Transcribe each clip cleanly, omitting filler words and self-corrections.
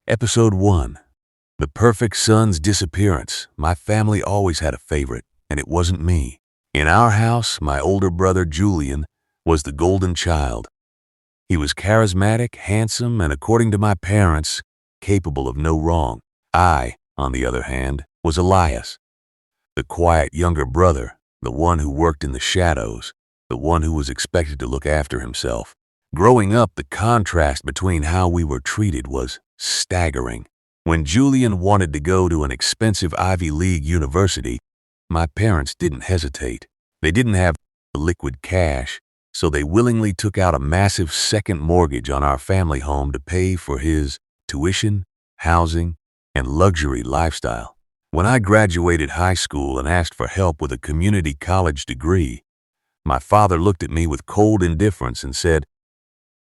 Episode 1. The Perfect Son's Disappearance. My family always had a favorite, and it wasn't me. In our house, my older brother Julian was the golden child. He was charismatic, handsome, and according to my parents, capable of no wrong. I, on the other hand, was Elias, the quiet younger brother, the one who worked in the shadows, the one who was expected to look after himself. Growing up, the contrast between how we were treated was staggering. When Julian wanted to go to an expensive Ivy League university, my parents didn't hesitate. They didn't have liquid cash, so they willingly took out a massive second mortgage on our family home to pay for his tuition, housing, and luxury lifestyle. When I graduated high school and asked for help with a community college degree, my father looked at me with cold indifference and said,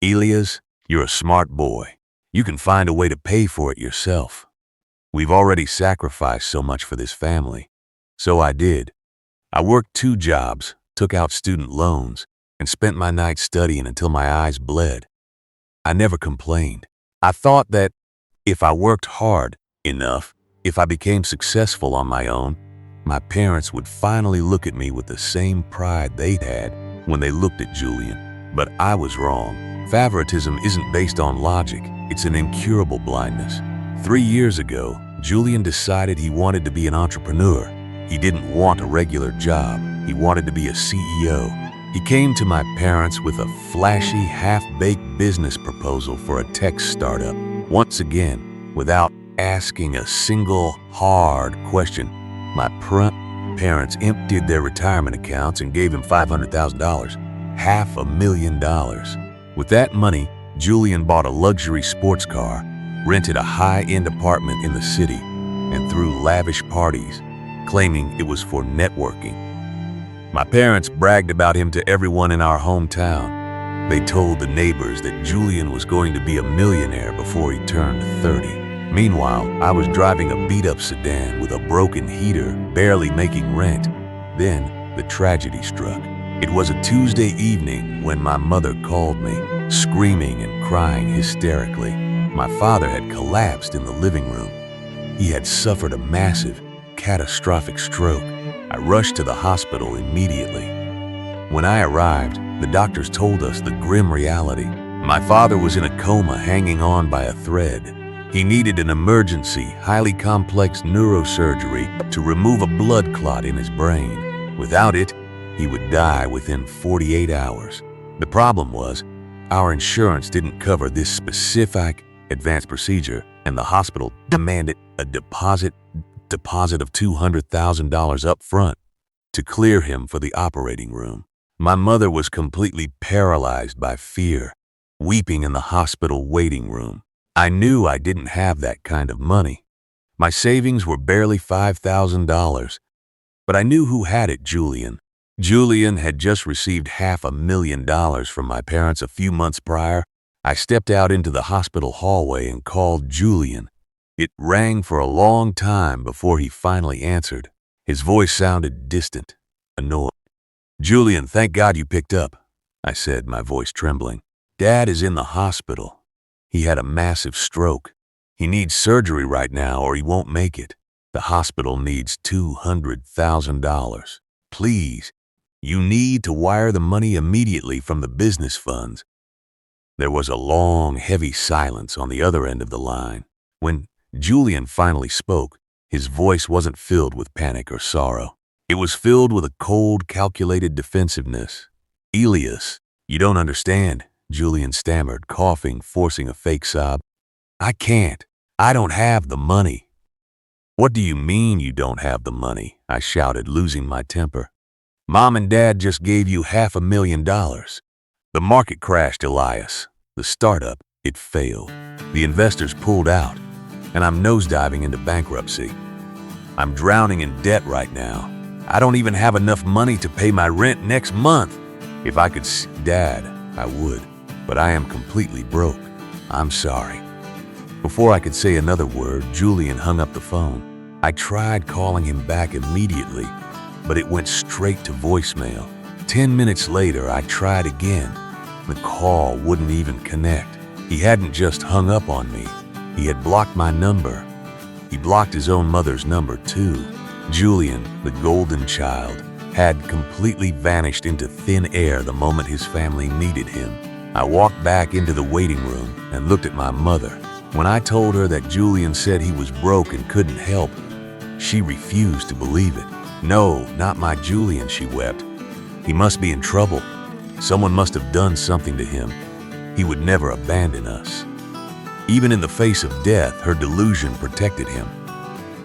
"Elias, you're a smart boy. You can find a way to pay for it yourself. We've already sacrificed so much for this family." So I did. I worked 2 jobs, took out student loans, and spent my nights studying until my eyes bled. I never complained. I thought that if I worked hard enough, if I became successful on my own, my parents would finally look at me with the same pride they'd had when they looked at Julian. But I was wrong. Favoritism isn't based on logic. It's an incurable blindness. 3 years ago, Julian decided he wanted to be an entrepreneur. He didn't want a regular job. He wanted to be a CEO. He came to my parents with a flashy, half-baked business proposal for a tech startup. Once again, without asking a single hard question, my parents emptied their retirement accounts and gave him $500,000, $500,000. With that money, Julian bought a luxury sports car, rented a high-end apartment in the city, and threw lavish parties, claiming it was for networking. My parents bragged about him to everyone in our hometown. They told the neighbors that Julian was going to be a millionaire before he turned 30. Meanwhile, I was driving a beat-up sedan with a broken heater, barely making rent. Then, the tragedy struck. It was a Tuesday evening when my mother called me, screaming and crying hysterically. My father had collapsed in the living room. He had suffered a massive, catastrophic stroke. I rushed to the hospital immediately. When I arrived, the doctors told us the grim reality. My father was in a coma hanging on by a thread. He needed an emergency, highly complex neurosurgery to remove a blood clot in his brain. Without it, he would die within 48 hours. The problem was, our insurance didn't cover this specific advanced procedure, and the hospital demanded a deposit of $200,000 up front to clear him for the operating room. My mother was completely paralyzed by fear, weeping in the hospital waiting room. I knew I didn't have that kind of money. My savings were barely $5,000, but I knew who had it: Julian. Julian had just received $500,000 from my parents a few months prior. I stepped out into the hospital hallway and called Julian. It rang for a long time before he finally answered. His voice sounded distant, annoyed. "Julian, thank God you picked up," I said, my voice trembling. "Dad is in the hospital. He had a massive stroke. He needs surgery right now or he won't make it. The hospital needs $200,000. Please, you need to wire the money immediately from the business funds." There was a long, heavy silence on the other end of the line. When Julian finally spoke, his voice wasn't filled with panic or sorrow. It was filled with a cold, calculated defensiveness. "Elias, you don't understand," Julian stammered, coughing, forcing a fake sob. "I can't. I don't have the money." "What do you mean you don't have the money?" I shouted, losing my temper. "Mom and Dad just gave you $500,000. The market crashed, Elias. The startup, it failed. The investors pulled out, and I'm nosediving into bankruptcy. I'm drowning in debt right now. I don't even have enough money to pay my rent next month. If I could see Dad, I would, but I am completely broke. I'm sorry." Before I could say another word, Julian hung up the phone. I tried calling him back immediately, but it went straight to voicemail. 10 minutes later, I tried again. The call wouldn't even connect. He hadn't just hung up on me. He had blocked my number. He blocked his own mother's number too. Julian, the golden child, had completely vanished into thin air the moment his family needed him. I walked back into the waiting room and looked at my mother. When I told her that Julian said he was broke and couldn't help, she refused to believe it. "No, not my Julian," she wept. "He must be in trouble. Someone must have done something to him. He would never abandon us." Even in the face of death, her delusion protected him.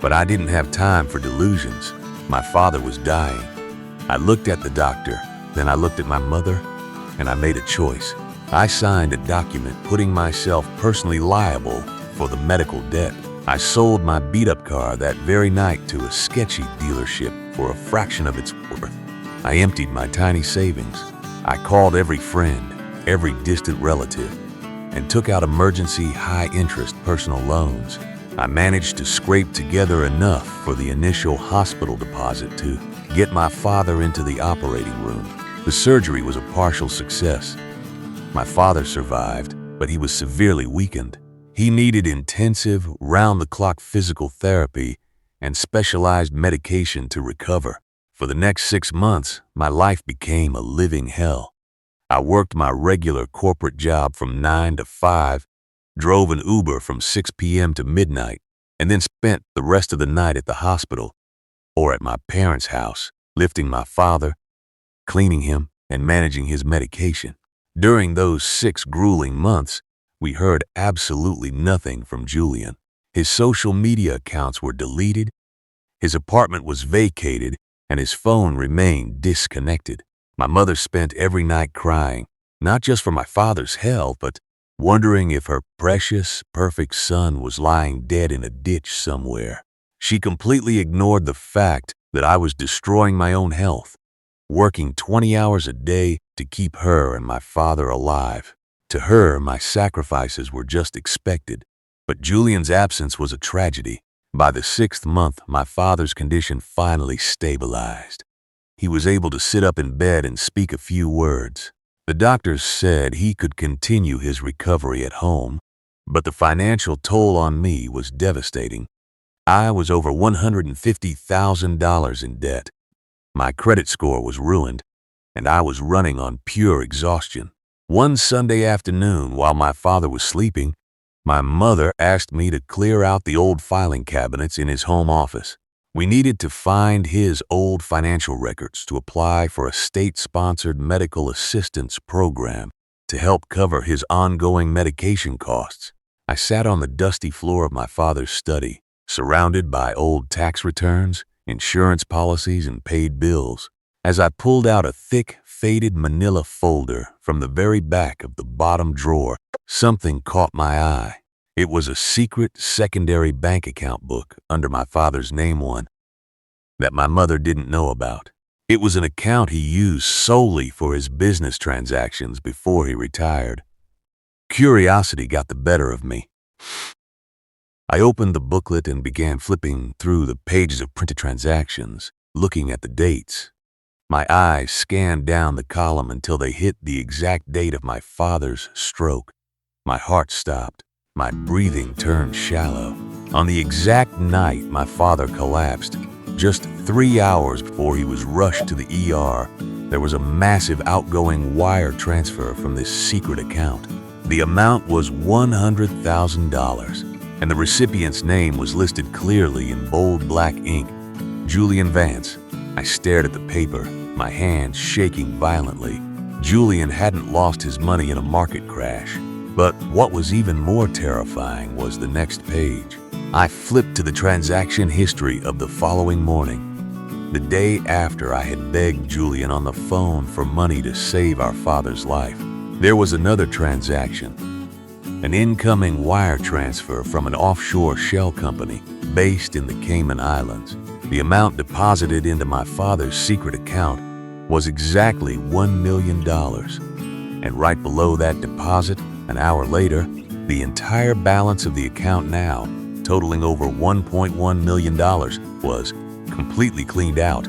But I didn't have time for delusions. My father was dying. I looked at the doctor, then I looked at my mother, and I made a choice. I signed a document putting myself personally liable for the medical debt. I sold my beat-up car that very night to a sketchy dealership for a fraction of its worth. I emptied my tiny savings. I called every friend, every distant relative, and took out emergency high-interest personal loans. I managed to scrape together enough for the initial hospital deposit to get my father into the operating room. The surgery was a partial success. My father survived, but he was severely weakened. He needed intensive, round-the-clock physical therapy and specialized medication to recover. For the next 6 months, my life became a living hell. I worked my regular corporate job from 9 to 5, drove an Uber from 6 p.m. to midnight, and then spent the rest of the night at the hospital or at my parents' house, lifting my father, cleaning him, and managing his medication. During those 6 grueling months, we heard absolutely nothing from Julian. His social media accounts were deleted, his apartment was vacated, and his phone remained disconnected. My mother spent every night crying, not just for my father's health, but wondering if her precious, perfect son was lying dead in a ditch somewhere. She completely ignored the fact that I was destroying my own health, working 20 hours a day to keep her and my father alive. To her, my sacrifices were just expected, but Julian's absence was a tragedy. By the 6th month, my father's condition finally stabilized. He was able to sit up in bed and speak a few words. The doctors said he could continue his recovery at home, but the financial toll on me was devastating. I was over $150,000 in debt. My credit score was ruined, and I was running on pure exhaustion. One Sunday afternoon, while my father was sleeping, my mother asked me to clear out the old filing cabinets in his home office. We needed to find his old financial records to apply for a state-sponsored medical assistance program to help cover his ongoing medication costs. I sat on the dusty floor of my father's study, surrounded by old tax returns, insurance policies, and paid bills. As I pulled out a thick, faded manila folder from the very back of the bottom drawer, something caught my eye. It was a secret secondary bank account book under my father's name, one that my mother didn't know about. It was an account he used solely for his business transactions before he retired. Curiosity got the better of me. I opened the booklet and began flipping through the pages of printed transactions, looking at the dates. My eyes scanned down the column until they hit the exact date of my father's stroke. My heart stopped. My breathing turned shallow. On the exact night my father collapsed, just 3 hours before he was rushed to the ER, there was a massive outgoing wire transfer from this secret account. The amount was $100,000, and the recipient's name was listed clearly in bold black ink, Julian Vance. I stared at the paper, my hands shaking violently. Julian hadn't lost his money in a market crash. But what was even more terrifying was the next page. I flipped to the transaction history of the following morning, the day after I had begged Julian on the phone for money to save our father's life. There was another transaction, an incoming wire transfer from an offshore shell company based in the Cayman Islands. The amount deposited into my father's secret account was exactly $1 million. And right below that deposit, an hour later, the entire balance of the account now, totaling over $1.1 million, was completely cleaned out,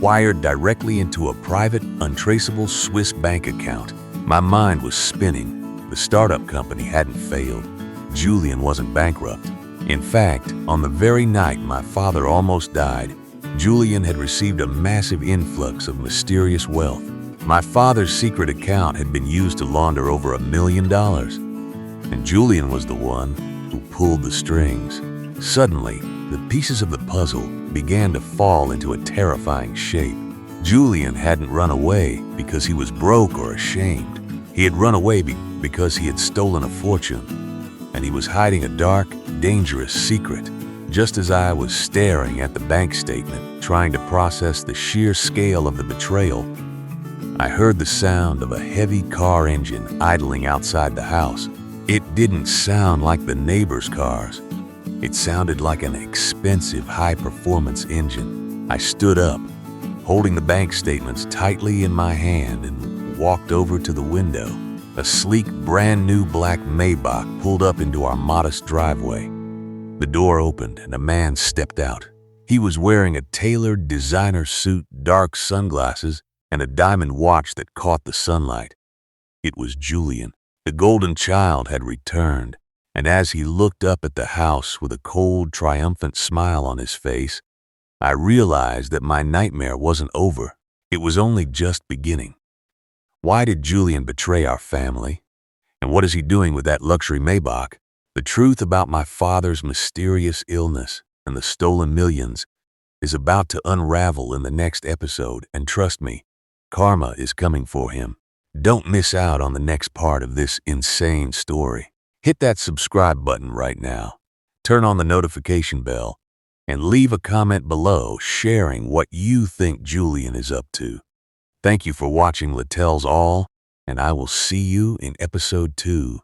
wired directly into a private, untraceable Swiss bank account. My mind was spinning. The startup company hadn't failed. Julian wasn't bankrupt. In fact, on the very night my father almost died, Julian had received a massive influx of mysterious wealth. My father's secret account had been used to launder over $1 million, and Julian was the one who pulled the strings. Suddenly, the pieces of the puzzle began to fall into a terrifying shape. Julian hadn't run away because he was broke or ashamed. He had run away because he had stolen a fortune, and he was hiding a dark, dangerous secret. Just as I was staring at the bank statement, trying to process the sheer scale of the betrayal, I heard the sound of a heavy car engine idling outside the house. It didn't sound like the neighbors' cars. It sounded like an expensive, high-performance engine. I stood up, holding the bank statements tightly in my hand, and walked over to the window. A sleek, brand-new black Maybach pulled up into our modest driveway. The door opened and a man stepped out. He was wearing a tailored designer suit, dark sunglasses, and a diamond watch that caught the sunlight. It was Julian. The golden child had returned, and as he looked up at the house with a cold, triumphant smile on his face, I realized that my nightmare wasn't over. It was only just beginning. Why did Julian betray our family? And what is he doing with that luxury Maybach? The truth about my father's mysterious illness and the stolen millions is about to unravel in the next episode, and trust me, karma is coming for him. Don't miss out on the next part of this insane story. Hit that subscribe button right now, turn on the notification bell, and leave a comment below sharing what you think Julian is up to. Thank you for watching Littell's All, and I will see you in episode 2.